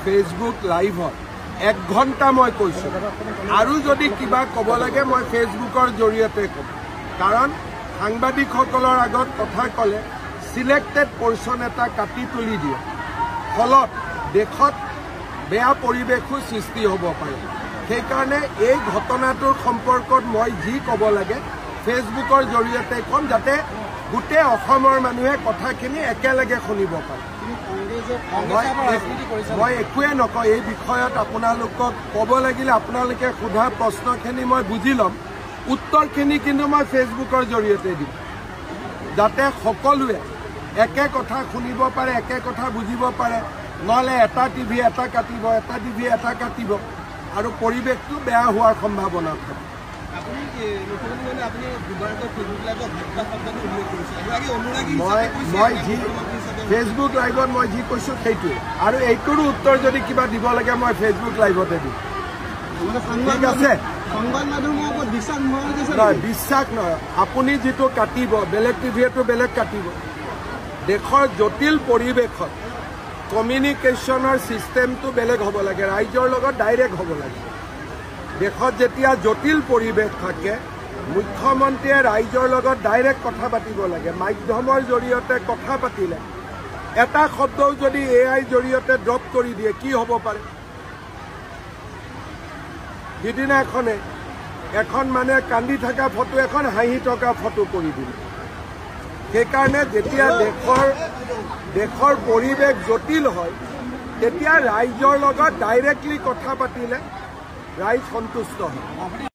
Facebook লাইভত 1 ঘণ্টা মই কৈছোঁ আৰু যদি কিবা ক'ব লাগে মই ফেচবুকৰ জৰিয়তে ক'ম কাৰণ সাংবাদিকসকলৰ আগত কথা ক'লে সিলেক্টেড পৰ্চন এটা কাটি তুলি দিয়ে ফলত দেশত বেয়া পৰিৱেশো সৃষ্টি হ'ব পাৰে সেইকাৰণে এই ঘটনাটোৰ সম্পৰ্কত মই যি ক'ব লাগে ফেচবুকৰ জৰিয়তে ক'ম যাতে গোটেই অসমৰ মানুহে কথাখিনি একেলগে শুনিব পাৰে মই একোৱে নকওঁ এই বিষয়ত আপোনালোকক ক'ব লাগিলে আপোনালোকে সোধা প্ৰশ্নখিনি মই বুজি ল'ম উত্তৰখিনি কিন্তু মই ফেচবুকৰ জৰিয়তে দিম যাতে সকলোৱে একে কথা শুনিব পাৰে একে কথা বুজিব পাৰে নহ'লে এটা টিভি এটা কাটিব এটা টিভি এটা কাটিব আৰু পৰিৱেশটো বেয়া হোৱাৰ সম্ভাৱনা থাকে মই যি ফেচবুক লাইভত মই যি কৈছোঁ সেইটোৱে আৰু এইটোৰো উত্তৰ যদি কিবা দিব লাগে মই ফেচবুক লাইভতে দিম ঠিক আছে নহয় বিশ্বাস নহয় আপুনি যিটো কাটিব বেলেগ টিভিয়েটো বেলেগ কাটিব দেশৰ জটিল পৰিৱেশত কমিউনিকেশ্যনৰ ছিষ্টেমটো বেলেগ হ'ব লাগে ৰাইজৰ লগত ডাইৰেক্ট হ'ব লাগে দেশত যেতিয়া জটিল পৰিৱেশ থাকে মুখ্যমন্ত্ৰীয়ে ৰাইজৰ লগত ডাইৰেক্ট কথা পাতিব লাগে মাধ্যমৰ জৰিয়তে কথা পাতিলে এটা শব্দও যদি AI জৰিয়তে ড্ৰপ কৰি দিয়ে কি হ'ব পাৰে সিদিনা এখন মানে কান্দি থকা ফটো এখন হাঁহি থকা ফটো কৰি দিলে সেইকাৰণে যেতিয়া দেশৰ পৰিৱেশ জটিল হয় তেতিয়া ৰাইজৰ লগত ডাইৰেক্টলি কথা পাতিলে ৰাইজ সন্তুষ্ট হয়